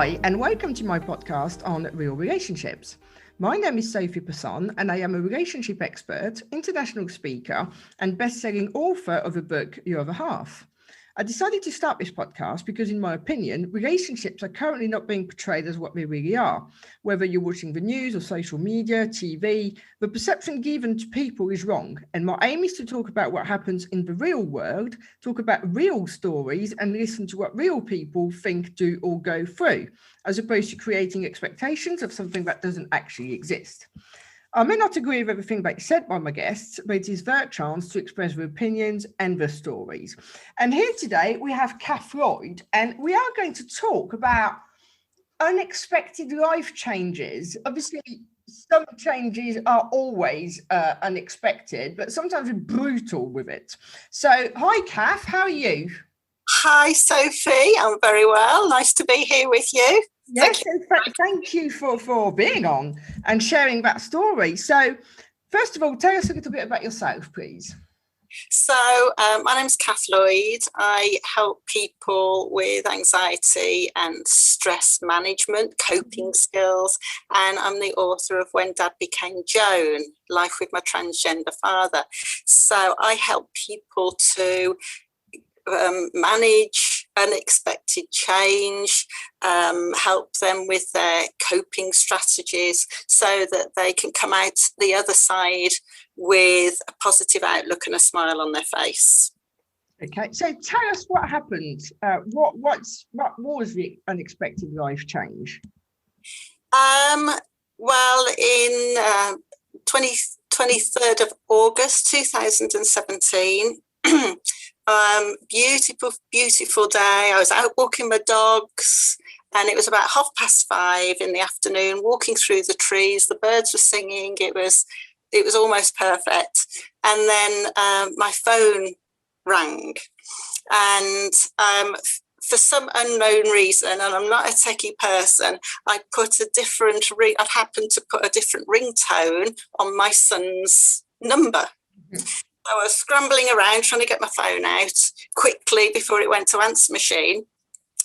Hi, and welcome to my podcast on real relationships. My name is Sophie Passon, and I am a relationship expert, international speaker, and best-selling author of the book Your Other Half. I decided to start this podcast because, in my opinion, relationships are currently not being portrayed as what they really are. Whether you're watching the news or social media, TV, the perception given to people is wrong. And my aim is to talk about what happens in the real world, talk about real stories, and listen to what real people think, do, or go through, as opposed to creating expectations of something that doesn't actually exist. I may not agree with everything that is said by my guests, but it is their chance to express their opinions and their stories. And here today we have Cath Lloyd, and we are going to talk about unexpected life changes. Obviously, some changes are always unexpected, but sometimes we're brutal with it. So, hi, Cath, how are you? Hi, Sophie. I'm very well. Nice to be here with you. Yes, thank you for being on and sharing that story. So, first of all, tell us a little bit about yourself, please. So, my name's Cath Lloyd. I help people with anxiety and stress management, coping skills, and I'm the author of When Dad Became Joan, Life with My Transgender Father. So, I help people to manage unexpected change, help them with their coping strategies so that they can come out the other side with a positive outlook and a smile on their face. Okay, so tell us what happened. What was the unexpected life change? Well, in 23rd of August 2017, beautiful day. I was out walking my dogs, and it was about 5:30 in the afternoon, walking through the trees. The birds were singing. It was almost perfect. And then my phone rang, and for some unknown reason, and I'm not a techie person, I'd happened to put a different ringtone on my son's number. I was scrambling around trying to get my phone out quickly before it went to answer machine.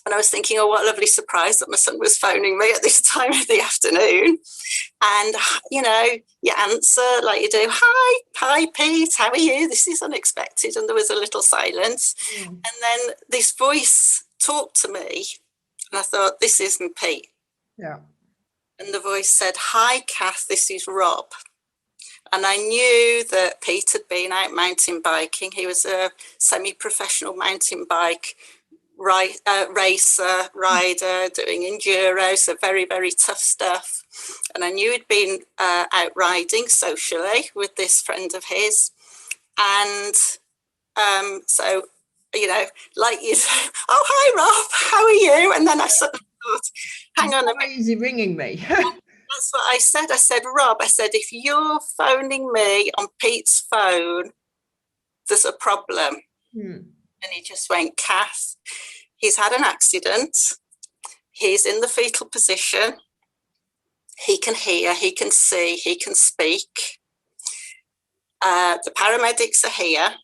And I was thinking, oh, what a lovely surprise that my son was phoning me at this time of the afternoon. And, you answer like you do, hi, Pete, how are you? This is unexpected. And there was a little silence. And then this voice talked to me. And I thought, this isn't Pete. Yeah. And the voice said, hi, Cath, this is Rob. And I knew that Pete had been out mountain biking. He was a semi-professional mountain bike racer, rider, doing enduro, so very, very tough stuff. And I knew he'd been out riding socially with this friend of his. And so, like you say, oh, hi, Rob, how are you? And then I suddenly thought, hang on a minute. Why is he ringing me? That's what I said. I said, Rob, if you're phoning me on Pete's phone, there's a problem. And he just went, Cath, he's had an accident. He's in the fetal position. He can hear, he can see, he can speak. The paramedics are here.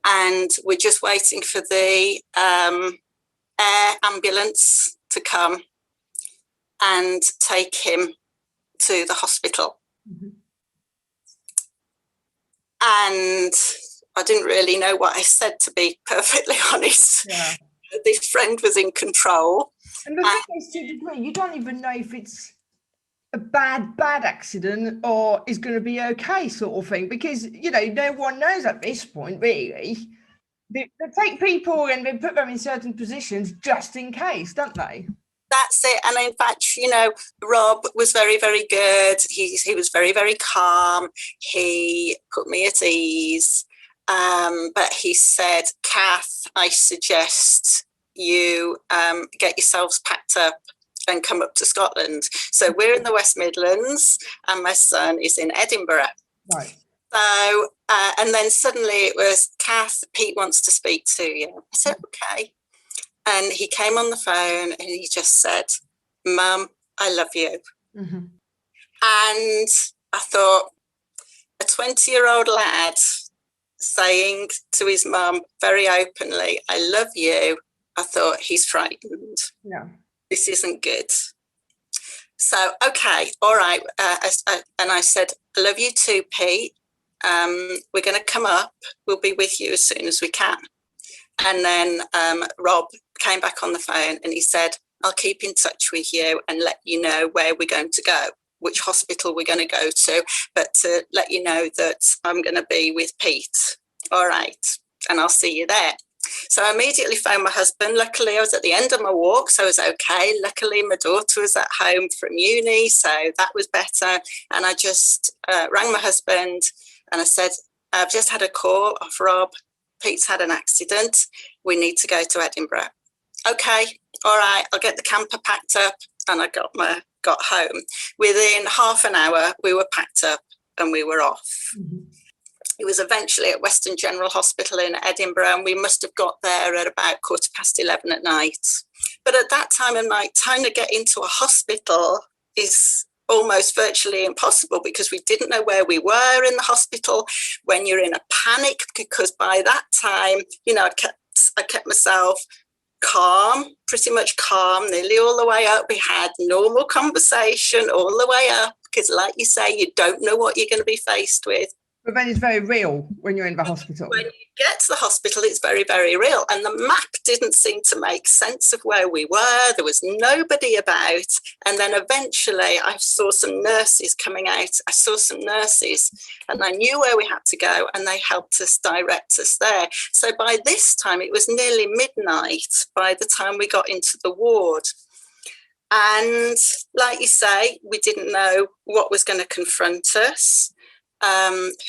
And we're just waiting for the air ambulance to come and take him to the hospital. And I didn't really know what I said, to be perfectly honest. Yeah. This friend was in control. And the thing is, to a degree, you don't even know if it's a bad accident or is going to be okay sort of thing, because, no one knows at this point, really. They take people and they put them in certain positions just in case, don't they? That's it. And in fact, Rob was very, very good. He was very, very calm. He put me at ease. But he said, Cath, I suggest you get yourselves packed up and come up to Scotland. So we're in the West Midlands and my son is in Edinburgh. Right. So, and then suddenly it was, Cath, Pete wants to speak to you. I said, okay. And he came on the phone and he just said, Mum, I love you. And I thought, a 20-year-old lad saying to his mum very openly, I love you. I thought, he's frightened. Yeah. this isn't good. So, okay, all right. And I said, I love you too, Pete. We're going to come up. We'll be with you as soon as we can. And then Rob came back on the phone and he said, I'll keep in touch with you and let you know where we're going to go, which hospital we're going to go to, but to let you know that I'm going to be with Pete. All right. And I'll see you there. So I immediately phoned my husband. Luckily, I was at the end of my walk, so I was okay. Luckily, my daughter was at home from uni, so that was better. And I just rang my husband and I said, I've just had a call off Rob. Pete's had an accident. We need to go to Edinburgh. Okay, all right, I'll get the camper packed up. And I got home. Within half an hour, we were packed up and we were off. Mm-hmm. It was eventually at Western General Hospital in Edinburgh, and we must have got there at about 11:15 at night. But at that time of night, trying to get into a hospital is almost virtually impossible because we didn't know where we were in the hospital. When you're in a panic, because by that time, I kept myself calm, pretty much calm, nearly all the way up. We had normal conversation all the way up because, like you say, you don't know what you're going to be faced with. But then it's very real when you're in the hospital. When you get to the hospital, it's very, very real. And the map didn't seem to make sense of where we were. There was nobody about. And then eventually I saw some nurses coming out. I saw some nurses and I knew where we had to go and they helped us, direct us there. So by this time, it was nearly midnight by the time we got into the ward. And like you say, we didn't know what was going to confront us.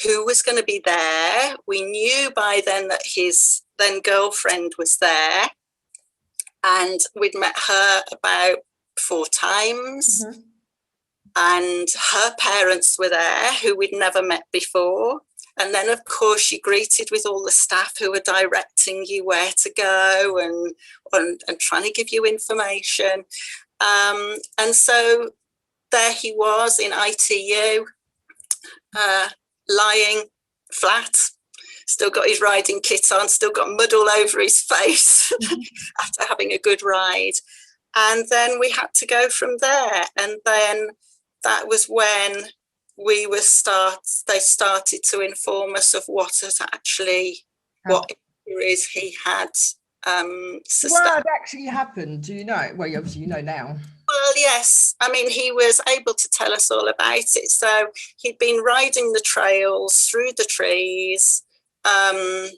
Who was going to be there. We knew by then that his then girlfriend was there, and we'd met her about 4 times. Mm-hmm. And her parents were there, who we'd never met before. And then, of course, you're greeted with all the staff who are directing you where to go and trying to give you information. And so there he was in ITU. Lying flat, still got his riding kit on, still got mud all over his face after having a good ride. And then we had to go from there. And then that was when they started to inform us of what injuries he had sustained. What had actually happened? Do you know? Well, obviously you know now. Well, yes. I mean, he was able to tell us all about it. So he'd been riding the trails through the trees, and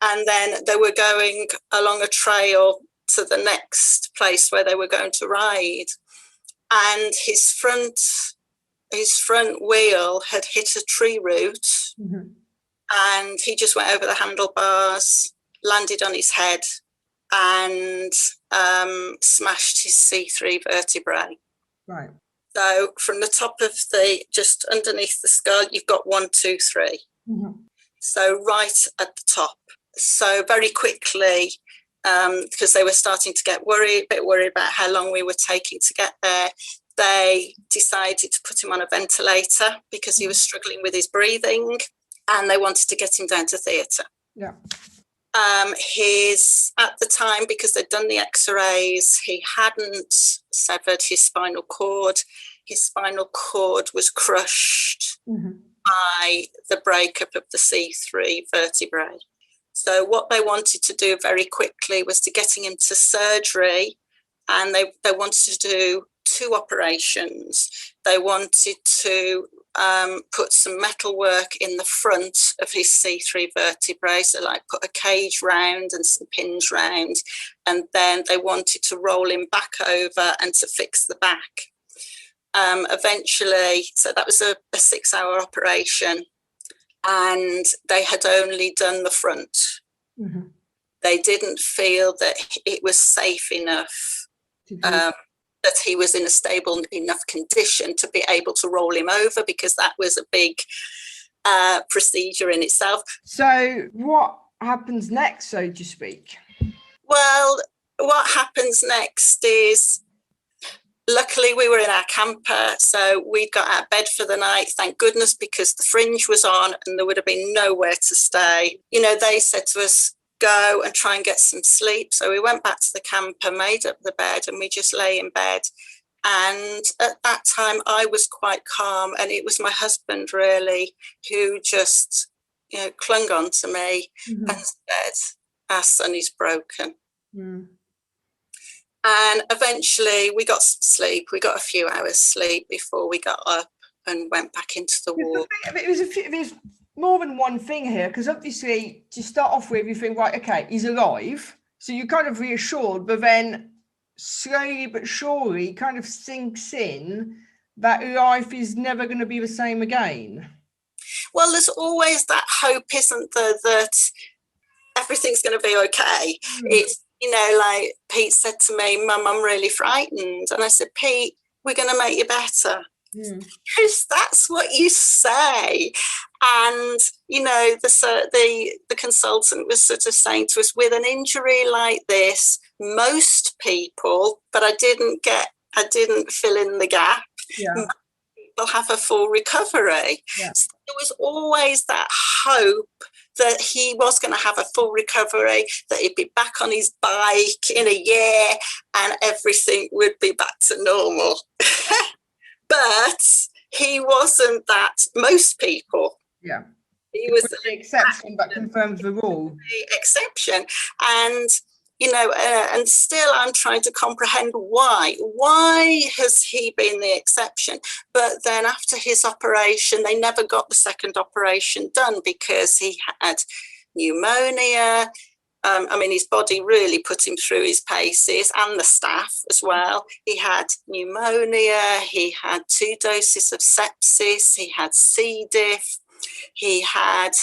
then they were going along a trail to the next place where they were going to ride. And his front wheel had hit a tree root, mm-hmm. and he just went over the handlebars, landed on his head, and smashed his C3 vertebrae. Right. So from the top of just underneath the skull, you've got 1, 2, 3. Mm-hmm. So right at the top. So very quickly, because they were starting to get a bit worried about how long we were taking to get there, they decided to put him on a ventilator because he was struggling with his breathing, and they wanted to get him down to theatre. Yeah. At the time, because they'd done the x-rays, he hadn't severed his spinal cord. His spinal cord was crushed mm-hmm. by the breakup of the C3 vertebrae. So what they wanted to do very quickly was to getting him to surgery, and they wanted to do 2 operations. They wanted to put some metal work in the front of his C3 vertebrae, so like put a cage round and some pins round, and then they wanted to roll him back over and to fix the back. Eventually, so that was a 6-hour operation, and they had only done the front. Mm-hmm. They didn't feel that it was safe enough, that he was in a stable enough condition to be able to roll him over, because that was a big procedure in itself. So what happens next, so to speak? Well, what happens next is, luckily we were in our camper, so we got out of bed for the night, thank goodness, because the fringe was on and there would have been nowhere to stay. They said to us, go and try and get some sleep. So we went back to the camper, made up the bed, and we just lay in bed. And at that time I was quite calm, and it was my husband really who just, clung on to me and said, our son is broken. And eventually we got some sleep. We got a few hours sleep before we got up and went back into the ward. There's more than one thing here, because obviously to start off with, you think, right, okay, he's alive. So you're kind of reassured, but then slowly but surely kind of sinks in that life is never going to be the same again. Well, there's always that hope, isn't there, that everything's going to be okay. It's, like Pete said to me, Mum, I'm really frightened. And I said, Pete, we're going to make you better. Because that's what you say. And, the consultant was sort of saying to us, with an injury like this, most people, but I didn't fill in the gap. People have a full recovery. So there was always that hope that he was going to have a full recovery, that he'd be back on his bike in a year and everything would be back to normal. But he wasn't that. Most people. He was the exception, but confirms the rule. The exception. And, and still I'm trying to comprehend why. Why has he been the exception? But then after his operation, they never got the second operation done because he had pneumonia. His body really put him through his paces, and the staff as well. He had pneumonia, he had 2 doses of sepsis, he had C. diff, he had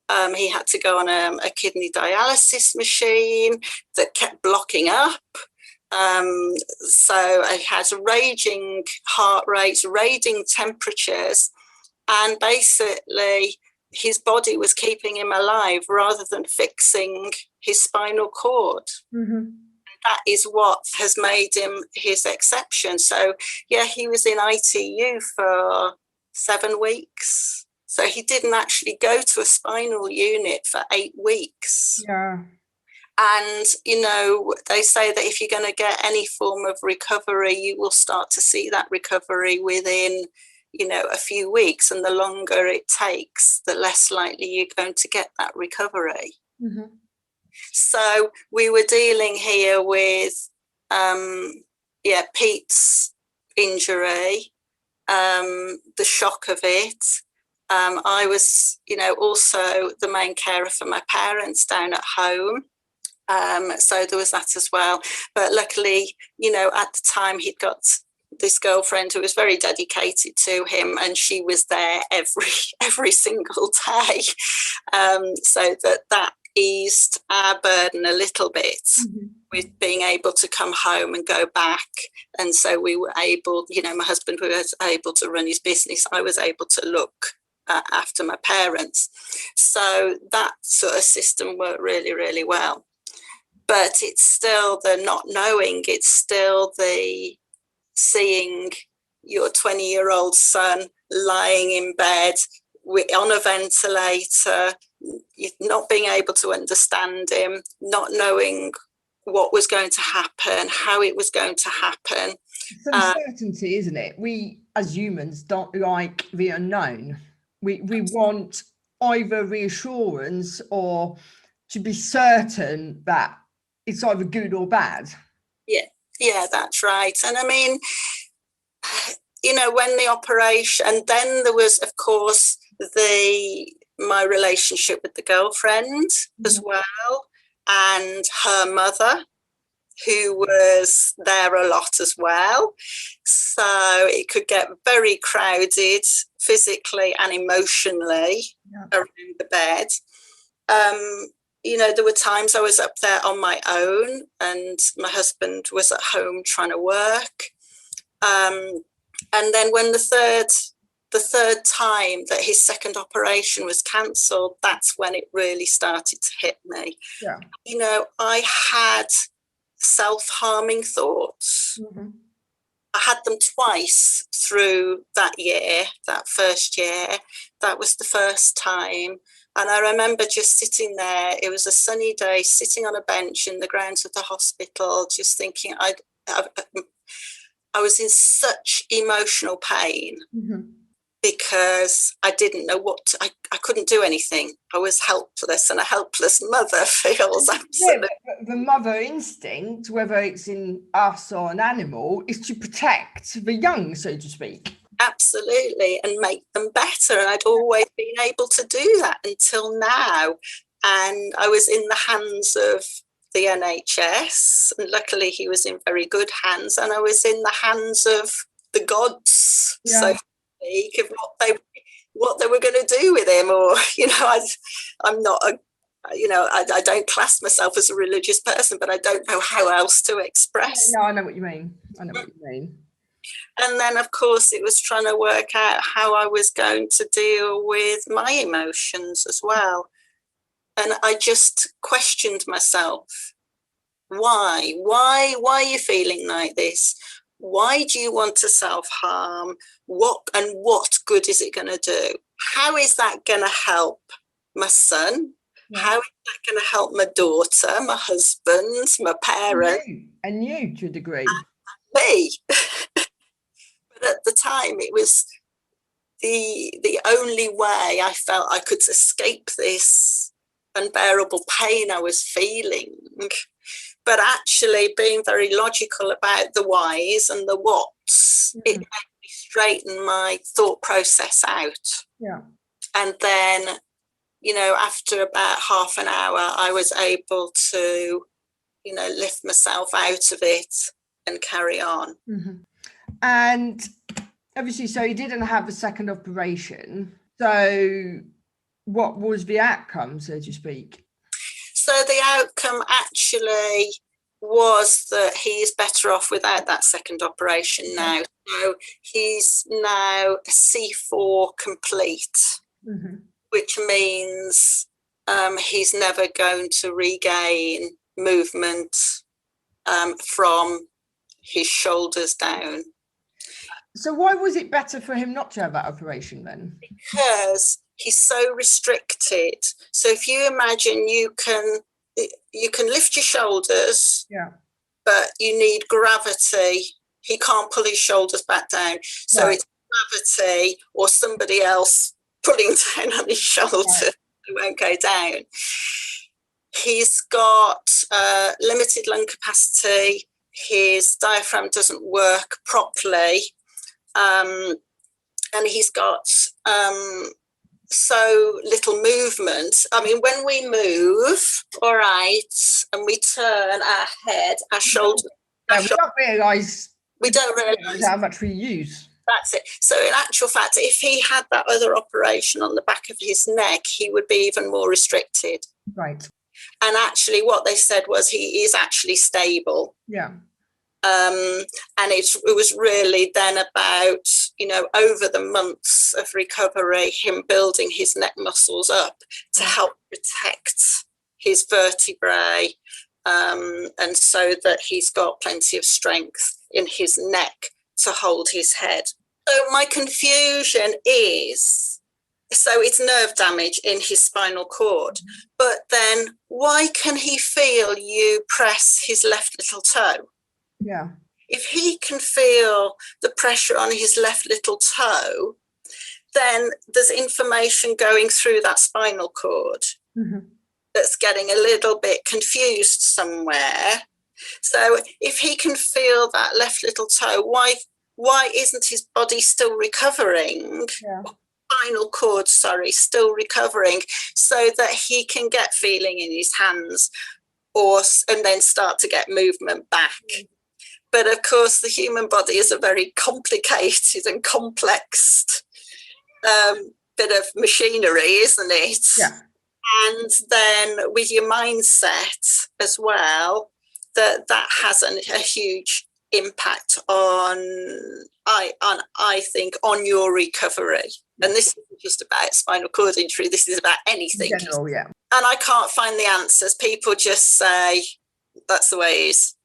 to go on a kidney dialysis machine that kept blocking up. So he had raging heart rates, raging temperatures, and basically his body was keeping him alive rather than fixing his spinal cord. That is what has made him his exception. So, he was in ITU for 7 weeks. So he didn't actually go to a spinal unit for 8 weeks. And, they say that if you're going to get any form of recovery, you will start to see that recovery within a few weeks, and the longer it takes, the less likely you're going to get that recovery. So we were dealing here with, Pete's injury, the shock of it. I was, also the main carer for my parents down at home. So there was that as well. But luckily, at the time he'd got this girlfriend who was very dedicated to him, and she was there every single day. So that eased our burden a little bit with being able to come home and go back. And so we were able, my husband was able to run his business. I was able to look after my parents. So that sort of system worked really, really well. But it's still the not knowing, it's still the seeing your 20-year-old son lying in bed on a ventilator, not being able to understand him, not knowing what was going to happen, how it was going to happen. It's uncertainty, isn't it? We as humans don't like the unknown. We want either reassurance or to be certain that it's either good or bad. Yeah, that's right. And when the operation, and then there was, of course, my relationship with the girlfriend as well, and her mother, who was there a lot as well. So it could get very crowded physically and emotionally around the bed. There were times I was up there on my own and my husband was at home trying to work. And then when the third time that his second operation was cancelled, that's when it really started to hit me. I had self-harming thoughts. I had them twice through that year, that first year. That was the first time. And I remember just sitting there. It was a sunny day, sitting on a bench in the grounds of the hospital, just thinking I was in such emotional pain. Mm-hmm. Because I didn't know I couldn't do anything. I was helpless, and a helpless mother feels absolutely. The mother instinct, whether it's in us or an animal, is to protect the young, so to speak. Absolutely, and make them better. And I'd always been able to do that until now. And I was in the hands of the NHS, and luckily he was in very good hands, and I was in the hands of the gods. Yeah. So of what they were going to do with him, or I'm not I don't class myself as a religious person, but I don't know how else to express. No, I know what you mean. And then of course it was trying to work out how I was going to deal with my emotions as well, and I just questioned myself. Why are you feeling like this? Why do you want to self-harm? What good is it going to do? How is that going to help my son? Yeah. How is that going to help my daughter, my husband, my parents? And you to a degree. And me. But at the time, it was the only way I felt I could escape this unbearable pain I was feeling. But actually being very logical about the whys and the whats, it made me straighten my thought process out. Yeah. And then, after about half an hour, I was able to, lift myself out of it and carry on. Mm-hmm. And obviously, so you didn't have a second operation. So what was the outcome, so to speak? So the outcome actually was that he's better off without that second operation now. So he's now a C4 complete, mm-hmm. which means he's never going to regain movement from his shoulders down. So why was it better for him not to have that operation then? Because he's so restricted. So if you imagine you can lift your shoulders, but you need gravity. He can't pull his shoulders back down. So it's gravity or somebody else pulling down on his shoulder. Right. It won't go down. He's got limited lung capacity. His diaphragm doesn't work properly. And he's got so little movement. I mean, when we move, all right, and we turn our head, our shoulders. We don't realise how much we use. That's it. So in actual fact, if he had that other operation on the back of his neck, he would be even more restricted. Right. And actually what they said was he is actually stable. Yeah. And it was really then about, over the months of recovery, him building his neck muscles up to help protect his vertebrae, and so that he's got plenty of strength in his neck to hold his head. So my confusion is, so it's nerve damage in his spinal cord, but then why can he feel you press his left little toe? Yeah. If he can feel the pressure on his left little toe, then there's information going through that spinal cord that's getting a little bit confused somewhere. So if he can feel that left little toe, why isn't his body still recovering? Yeah. Spinal cord, still recovering, so that he can get feeling in his hands and then start to get movement back. But of course, the human body is a very complicated and complex bit of machinery, isn't it? Yeah. And then with your mindset as well, that has a huge impact on I think on your recovery. And this isn't just about spinal cord injury. This is about anything. In general, yeah. And I can't find the answers. People just say that's the way it is.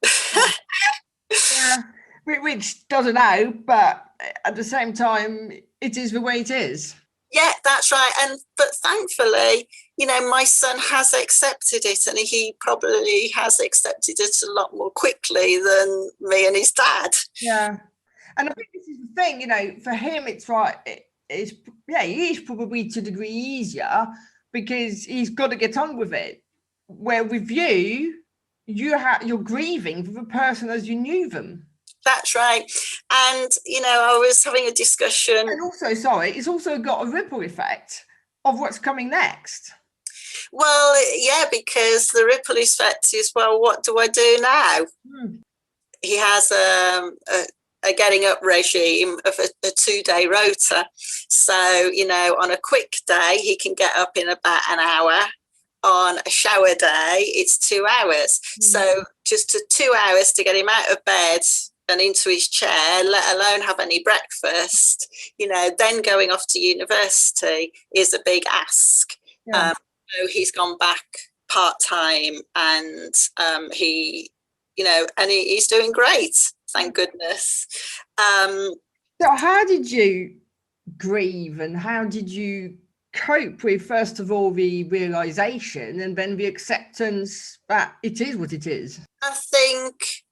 Yeah, which doesn't know, but at the same time, it is the way it is. Yeah, that's right. But thankfully, my son has accepted it, and he probably has accepted it a lot more quickly than me and his dad. Yeah. And I think this is the thing, for him, it's right. It is probably to a degree easier because he's got to get on with it. Where with you, you're grieving for the person as you knew them. That's right. And, I was having a discussion. And also, it's also got a ripple effect of what's coming next. Well, yeah, because the ripple effect is, well, what do I do now? He has a getting up regime of a 2-day rota. So, on a quick day, he can get up in about an hour. On a shower day, it's 2 hours. So just 2 hours to get him out of bed and into his chair, let alone have any breakfast, then going off to university is a big ask. Yeah. So he's gone back part-time, and he's doing great, thank goodness. So how did you grieve, and how did you cope with, first of all, the realization and then the acceptance that it is what it is? I think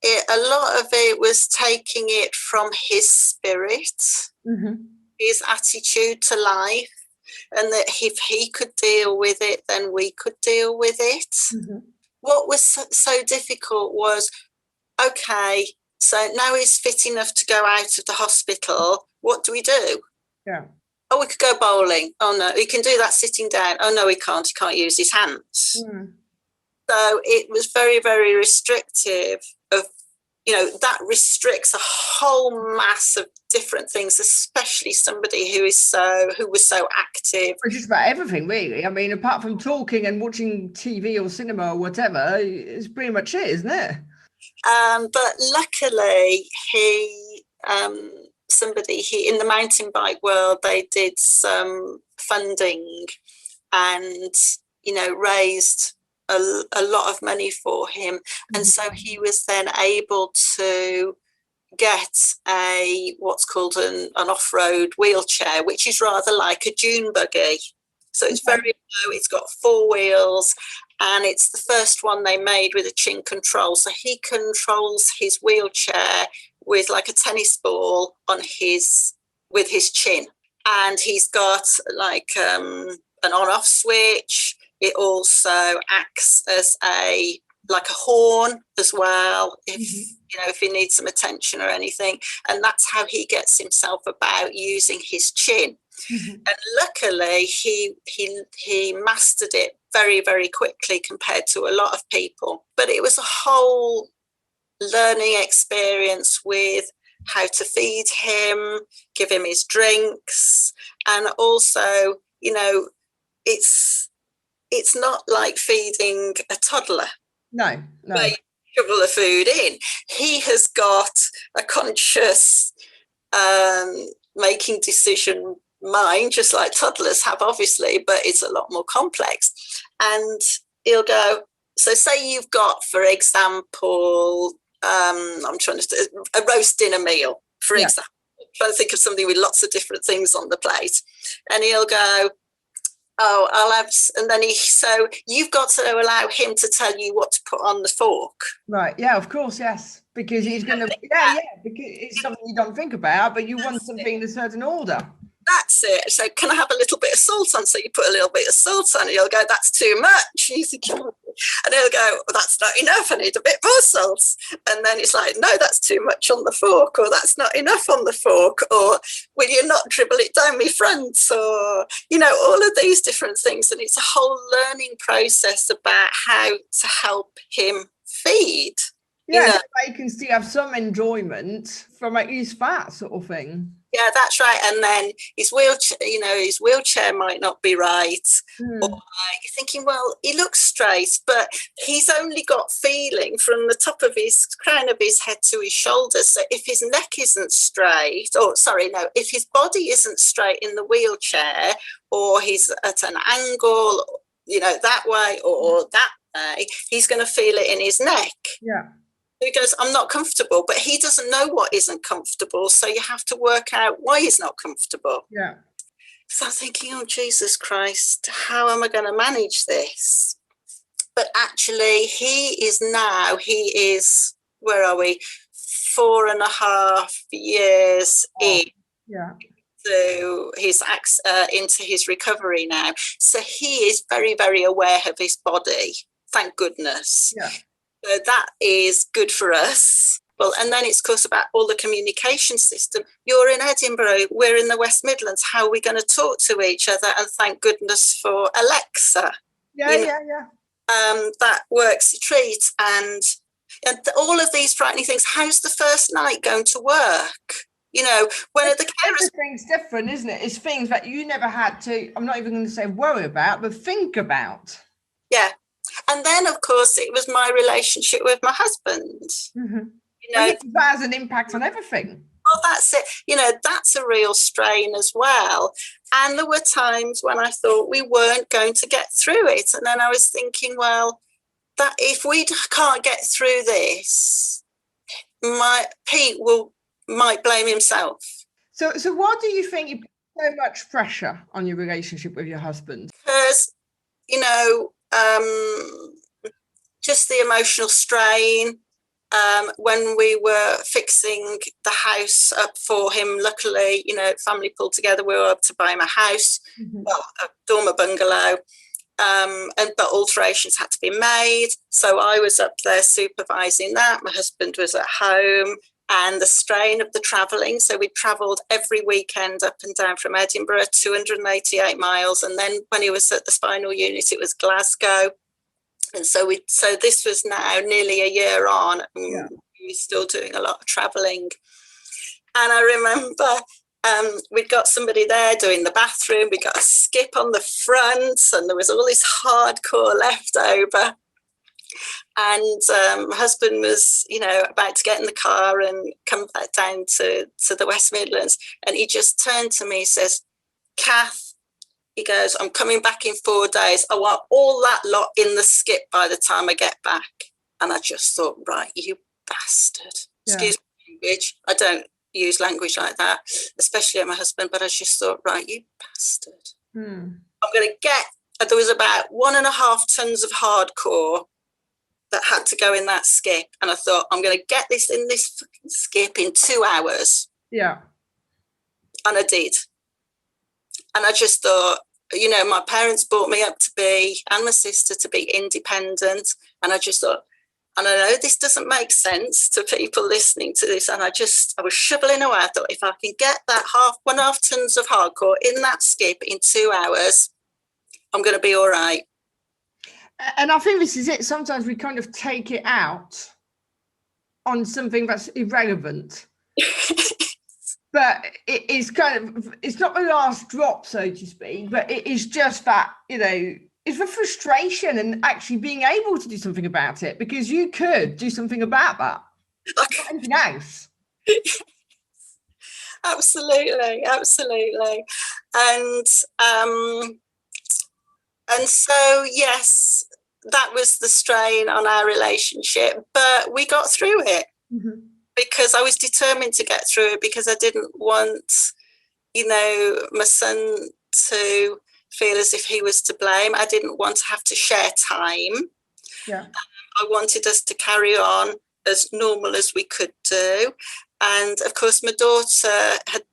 a lot of it was taking it from his spirit, his attitude to life, and that if he could deal with it, then we could deal with it. What was so difficult was, okay, so now he's fit enough to go out of the hospital. What do we do? Yeah. Oh, we could go bowling. Oh, no, he can do that sitting down. Oh, no, he can't. He can't use his hands. So it was very, very restrictive of, that restricts a whole mass of different things, especially somebody who was so active. Just about everything, really. I mean, apart from talking and watching TV or cinema or whatever, it's pretty much it, isn't it? But luckily, in the mountain bike world, they did some funding and, raised a lot of money for him. And so he was then able to get what's called an off-road wheelchair, which is rather like a dune buggy. So it's very low, it's got 4 wheels, and it's the first one they made with a chin control. So he controls his wheelchair with like a tennis ball with his chin. And he's got like an on-off switch. It also acts as a horn as well, if he needs some attention or anything. And that's how he gets himself about, using his chin. And luckily he mastered it very, very quickly compared to a lot of people. But it was a whole learning experience with how to feed him, give him his drinks, and also, it's not like feeding a toddler. No. Where you shovel the food in. He has got a conscious making decision mind, just like toddlers have, obviously, but it's a lot more complex. And he'll go, so say you've got, for example, I'm trying to a roast dinner meal, for example. I'm trying to think of something with lots of different things on the plate. And he'll go, oh, I'll have, and then so you've got to allow him to tell you what to put on the fork. Right. Yeah, of course. Yes. Because he's going to, because it's something you don't think about, but you want something in a certain order. That's it. So can I have a little bit of salt on? So you put a little bit of salt on, and he'll go, that's too much. And you think, and he'll go, well, that's not enough. I need a bit more salt. And then it's like, no, that's too much on the fork, or that's not enough on the fork, or will you not dribble it down my front, or, all of these different things. And it's a whole learning process about how to help him feed. Yeah, so they can still have some enjoyment from his fat sort of thing. Yeah, that's right. And then his wheelchair might not be right. Or you're thinking, well, he looks straight, but he's only got feeling from the top of his crown of his head to his shoulders. So if his neck isn't straight, if his body isn't straight in the wheelchair, or he's at an angle, that way or that way, he's going to feel it in his neck. Yeah. He goes, I'm not comfortable, but he doesn't know what isn't comfortable. So you have to work out why he's not comfortable. Yeah. So I'm thinking, oh, Jesus Christ, how am I going to manage this? But actually, he is, where are we? 4.5 years in. Yeah. So he's into his recovery now. So he is very, very aware of his body. Thank goodness. Yeah. So that is good for us. Well, and then it's, of course, about all the communication system. You're in Edinburgh, we're in the West Midlands. How are we going to talk to each other? And thank goodness for Alexa. Yeah. That works a treat. And all of these frightening things. How's the first night going to work? When are the carers? Everything's different, isn't it? It's things that you never had to, I'm not even going to say worry about, but think about. Yeah. And then, of course, it was my relationship with my husband. Mm-hmm. That has an impact on everything. Well, that's it. That's a real strain as well. And there were times when I thought we weren't going to get through it. And then I was thinking, well, that if we can't get through this, Pete might blame himself. So why do you think you put so much pressure on your relationship with your husband? Because, just the emotional strain. When we were fixing the house up for him, luckily, family pulled together. We were able to buy him a house, a dormer bungalow, but alterations had to be made. So I was up there supervising that. My husband was at home, and the strain of the travelling. So we travelled every weekend up and down from Edinburgh, 288 miles. And then when he was at the spinal unit, it was Glasgow. And so this was now nearly a year on, and we were still doing a lot of travelling. And I remember we'd got somebody there doing the bathroom. We got a skip on the front, and there was all this hardcore left over. And my husband was, about to get in the car and come back down to the West Midlands. And he just turned to me and says, Cath, he goes, I'm coming back in 4 days. I want all that lot in the skip by the time I get back. And I just thought, right, you bastard. Yeah. Excuse my language. I don't use language like that, especially at my husband. But I just thought, right, you bastard. I'm going to there was about 1.5 tons of hardcore that had to go in that skip. And I thought, I'm going to get this in this fucking skip in 2 hours. Yeah. And I did. And I just thought, my parents brought me up and my sister to be independent. And I just thought, and I know this doesn't make sense to people listening to this. And I was shoveling away. I thought, if I can get that 1.5 tons of hardcore in that skip in 2 hours, I'm going to be all right. And I think this is it. Sometimes we kind of take it out on something that's irrelevant. But it is it's not the last drop, so to speak, but it is just that, it's the frustration and actually being able to do something about it, because you could do something about that. Not anything else. Absolutely. And so, yes, that was the strain on our relationship, but we got through it. Mm-hmm. Because I was determined to get through it, because I didn't want, my son to feel as if he was to blame. I didn't want to have to share time. Yeah. I wanted us to carry on as normal as we could do. And of course, my daughter had,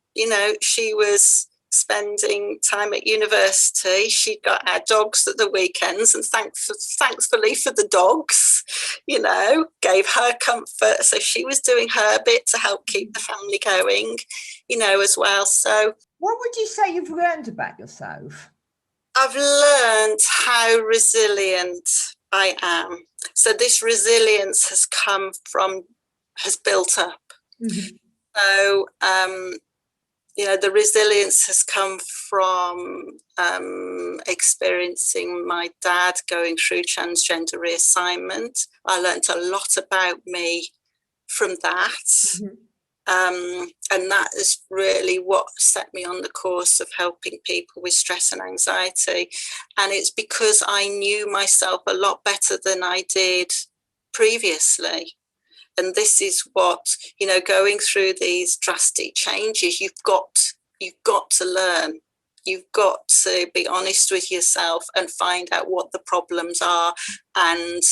she was spending time at university. She got our dogs at the weekends, and thankfully for the dogs, gave her comfort. So she was doing her bit to help keep the family going, as well. So what would you say you've learned about yourself? I've learned how resilient I am. So this resilience has built up. Mm-hmm. So, the resilience has come from experiencing my dad going through transgender reassignment. I learned a lot about me from that. Mm-hmm. And that is really what set me on the course of helping people with stress and anxiety. And it's because I knew myself a lot better than I did previously. And this is what, going through these drastic changes, you've got to learn. You've got to be honest with yourself and find out what the problems are, and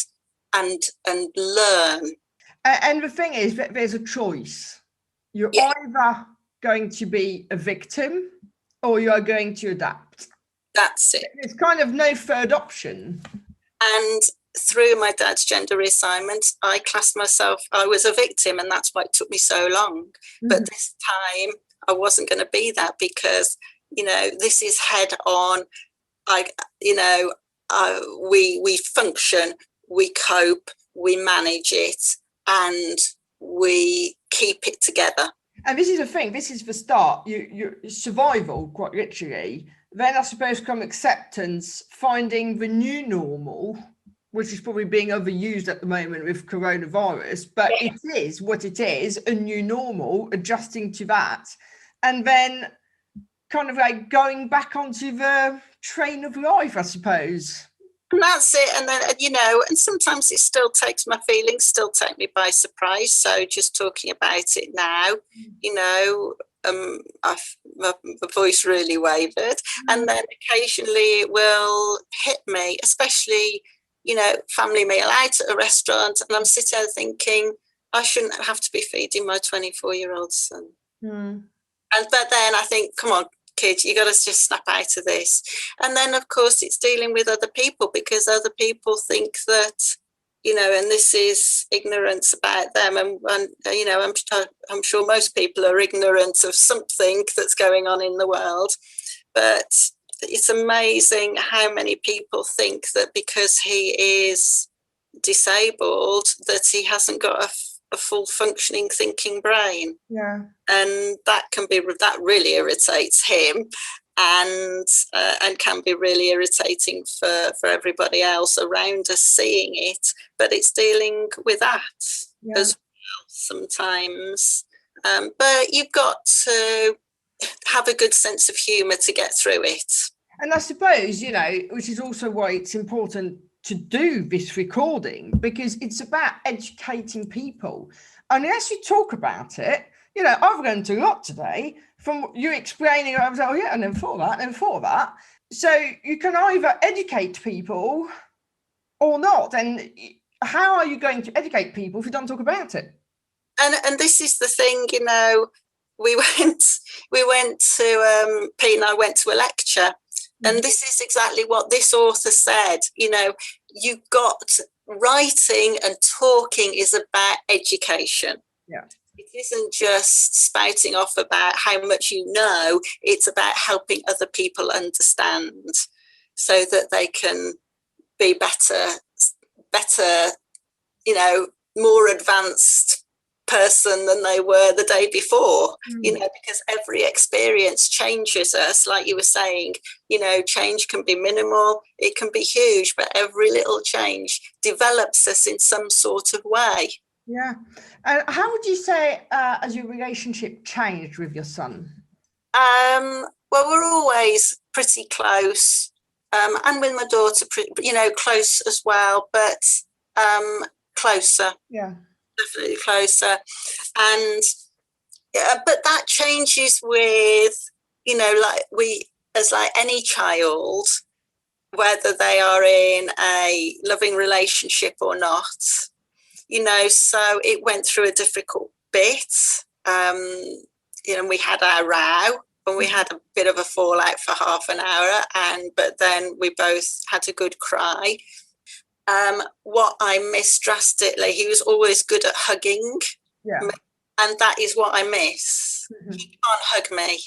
learn. And the thing is that there's a choice. You're either going to be a victim or you are going to adapt. That's it. There's kind of no third option. And through my dad's gender reassignment, I classed myself, I was a victim, and that's why it took me so long. Mm-hmm. But this time I wasn't going to be that, because, this is head on. We function, we cope, we manage it, and we keep it together. And this is the thing, this is the start, you survival, quite literally. Then I suppose come acceptance, finding the new normal, which is probably being overused at the moment with coronavirus, but it is what it is, a new normal, adjusting to that. And then kind of like going back onto the train of life, I suppose. And that's it. And then, and sometimes it still takes, my feelings still take me by surprise. So just talking about it now, my voice really wavered. And then occasionally it will hit me, especially, family meal out at a restaurant. And I'm sitting there thinking, I shouldn't have to be feeding my 24-year-old son. But then I think, come on, kids, you got to just snap out of this. And then, of course, it's dealing with other people, because other people think that, and this is ignorance about them. And I'm sure most people are ignorant of something that's going on in the world. But it's amazing how many people think that because he is disabled, that he hasn't got a full functioning thinking brain. And that really irritates him, and can be really irritating for everybody else around us seeing it. But it's dealing with that as well sometimes. But you've got to have a good sense of humour to get through it. And I suppose, which is also why it's important to do this recording, because it's about educating people. And as you talk about it, I've learned a lot today from you explaining. I was like, I never thought of that. So you can either educate people or not. And how are you going to educate people if you don't talk about it? And this is the thing, we went to Pete and I went to a lecture. And this is exactly what this author said. You got writing and talking is about education. It isn't just spouting off about how much you know. It's about helping other people understand so that they can be better, more advanced person than they were the day before, because every experience changes us. Like you were saying, change can be minimal, it can be huge, but every little change develops us in some sort of way. And how would you say has your relationship changed with your son? Well, we're always pretty close, and with my daughter, close as well, but closer. Definitely closer. And but that changes with, like any child, whether they are in a loving relationship or not, so it went through a difficult bit. We had our row, and we had a bit of a fallout for half an hour, but then we both had a good cry. What I miss drastically, he was always good at hugging, and that is what I miss. He can't hug me,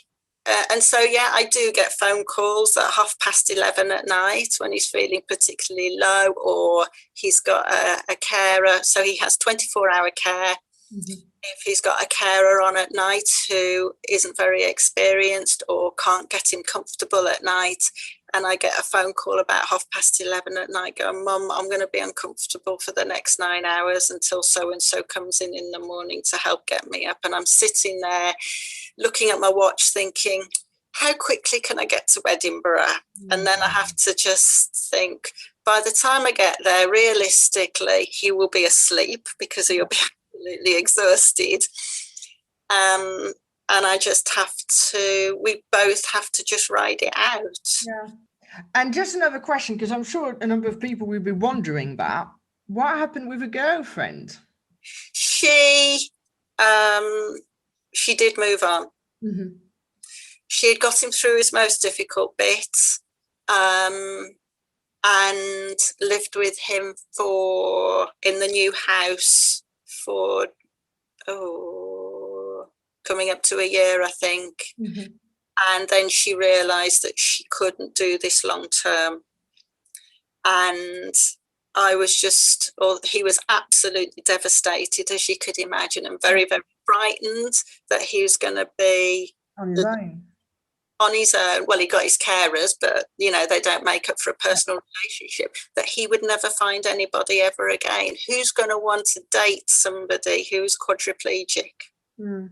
and so I do get phone calls at 11:30 at night when he's feeling particularly low, or he's got a carer, so he has 24-hour care. If he's got a carer on at night who isn't very experienced or can't get him comfortable at night, and I get a phone call about 11:30 at night going, Mum, I'm going to be uncomfortable for the next 9 hours until so-and-so comes in the morning to help get me up. And I'm sitting there looking at my watch thinking, how quickly can I get to Edinburgh? And then I have to just think, by the time I get there, realistically, he will be asleep because he'll be absolutely exhausted. And I just we both have to just ride it out. Yeah. And just another question, because I'm sure a number of people will be wondering that. What happened with a girlfriend? She did move on. Mm-hmm. She had got him through his most difficult bit, and lived with him in the new house for coming up to a year, I think. Mm-hmm. And then she realised that she couldn't do this long term. And he was absolutely devastated, as you could imagine, and very, very frightened that he was going to be on his own. On his own. Well, he got his carers, but they don't make up for a personal relationship. That he would never find anybody ever again. Who's going to want to date somebody who's quadriplegic? Mm.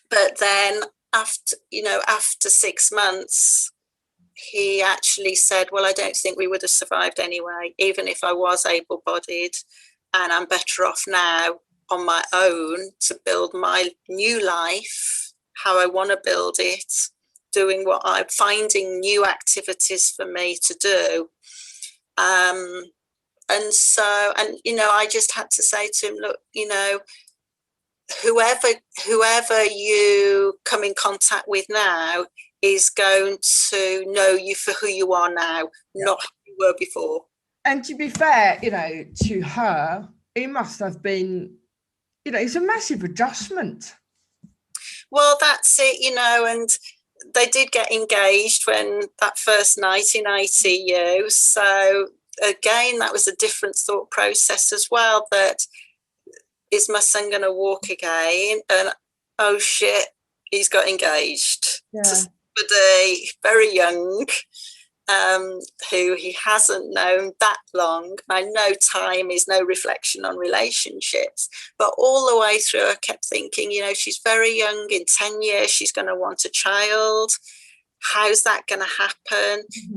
But then after 6 months, he actually said, well, I don't think we would have survived anyway, even if I was able-bodied, and I'm better off now on my own to build my new life, how I want to build it, doing what I'm finding new activities for me to do. I just had to say to him, look, whoever you come in contact with now is going to know you for who you are now, not who you were before. And to be fair, to her, it must have been, it's a massive adjustment. Well, that's it, and they did get engaged when that first night in ITU. So again, that was a different thought process as well, that is my son going to walk again? And oh shit, he's got engaged to somebody very young, who he hasn't known that long. I know time is no reflection on relationships, but all the way through I kept thinking, she's very young. In 10 years she's going to want a child. How's that going to happen? Mm-hmm.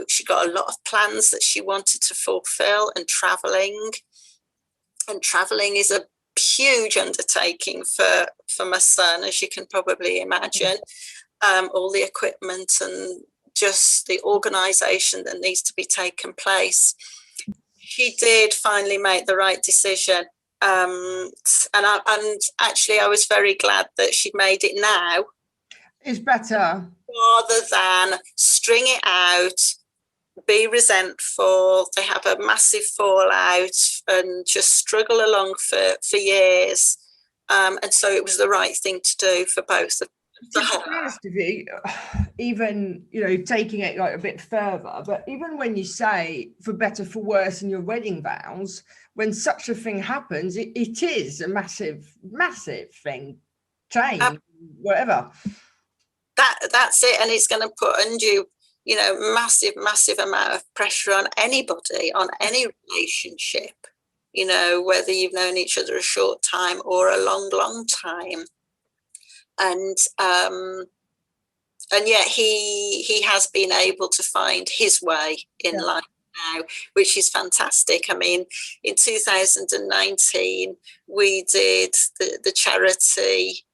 She got a lot of plans that she wanted to fulfill, and traveling is a huge undertaking for my son, as you can probably imagine. All the equipment and just the organisation that needs to be taken place. She did finally make the right decision, and actually I was very glad that she'd made it now. It's better rather than string it out, be resentful, they have a massive fallout and just struggle along for years. And so it was the right thing to do for both of them. To be honest with you, even, taking it like a bit further, but even when you say for better, for worse in your wedding vows, when such a thing happens, it is a massive, massive thing, change, whatever. That's it. And it's going to put undue, massive amount of pressure on anybody, on any relationship, whether you've known each other a short time or a long, long time. And yet he has been able to find his way in life now, which is fantastic. I mean, in 2019, we did the charity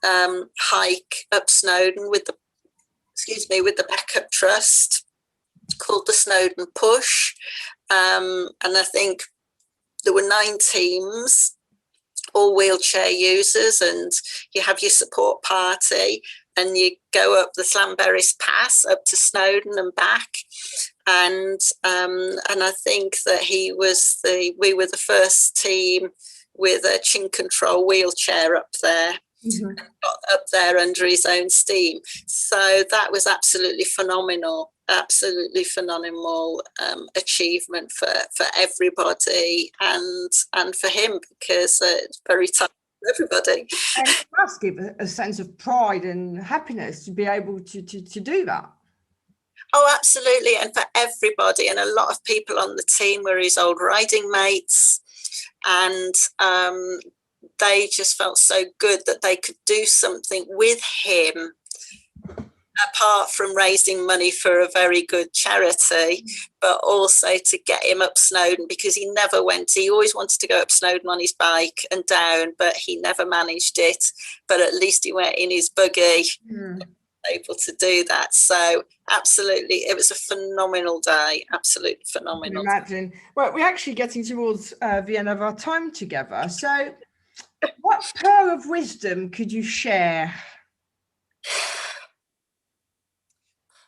hike up Snowdon with the backup trust, called the Snowdon Push, and I think there were 9 teams, all wheelchair users, and you have your support party and you go up the Llanberis Pass up to Snowdon and back, and I think that we were the first team with a chin control wheelchair up there. Mm-hmm. Got up there under his own steam. So that was absolutely phenomenal achievement for everybody and for him, because it's very tough for everybody. And it must give a sense of pride and happiness to be able to do that. Oh, absolutely. And for everybody, and a lot of people on the team were his old riding mates, and they just felt so good that they could do something with him apart from raising money for a very good charity, but also to get him up Snowdon, because he never went. He always wanted to go up Snowdon on his bike and down, but he never managed it. But at least he went in his buggy, able to do that. So absolutely, it was a phenomenal day. Absolutely phenomenal. I can imagine. Well, we're actually getting towards the end of our time together. So what pearl of wisdom could you share?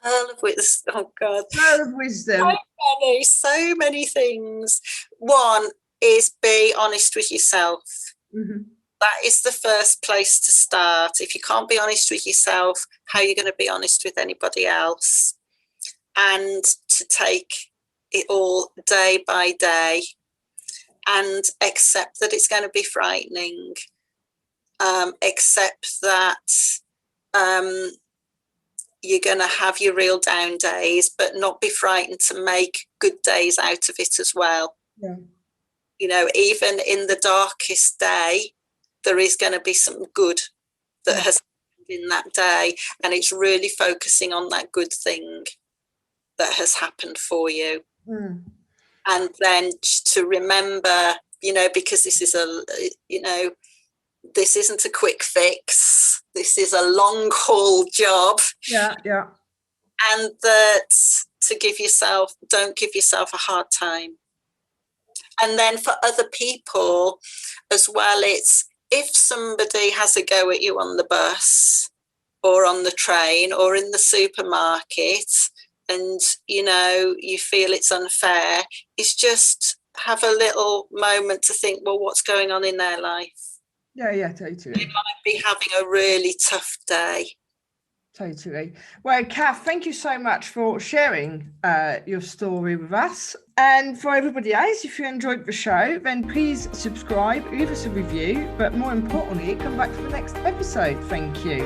Pearl of wisdom. Oh God. Pearl of wisdom. So many things. One is be honest with yourself. That is the first place to start. If you can't be honest with yourself, how are you going to be honest with anybody else? And to take it all day by day and accept that it's going to be frightening. Accept that you're going to have your real down days, but not be frightened to make good days out of it as well. Yeah. You know, even in the darkest day, there is going to be some good that has happened in that day. And it's really focusing on that good thing that has happened for you. And then to remember, you know, because this is this isn't a quick fix. This is a long haul job. Yeah. And that don't give yourself a hard time. And then for other people as well, it's if somebody has a go at you on the bus or on the train or in the supermarket and, you know, you feel it's unfair, it's just have a little moment to think, well, what's going on in their life? Yeah, totally. They might be having a really tough day. Totally. Well, Cath, thank you so much for sharing your story with us. And for everybody else, if you enjoyed the show, then please subscribe, leave us a review, but more importantly, come back for the next episode. Thank you.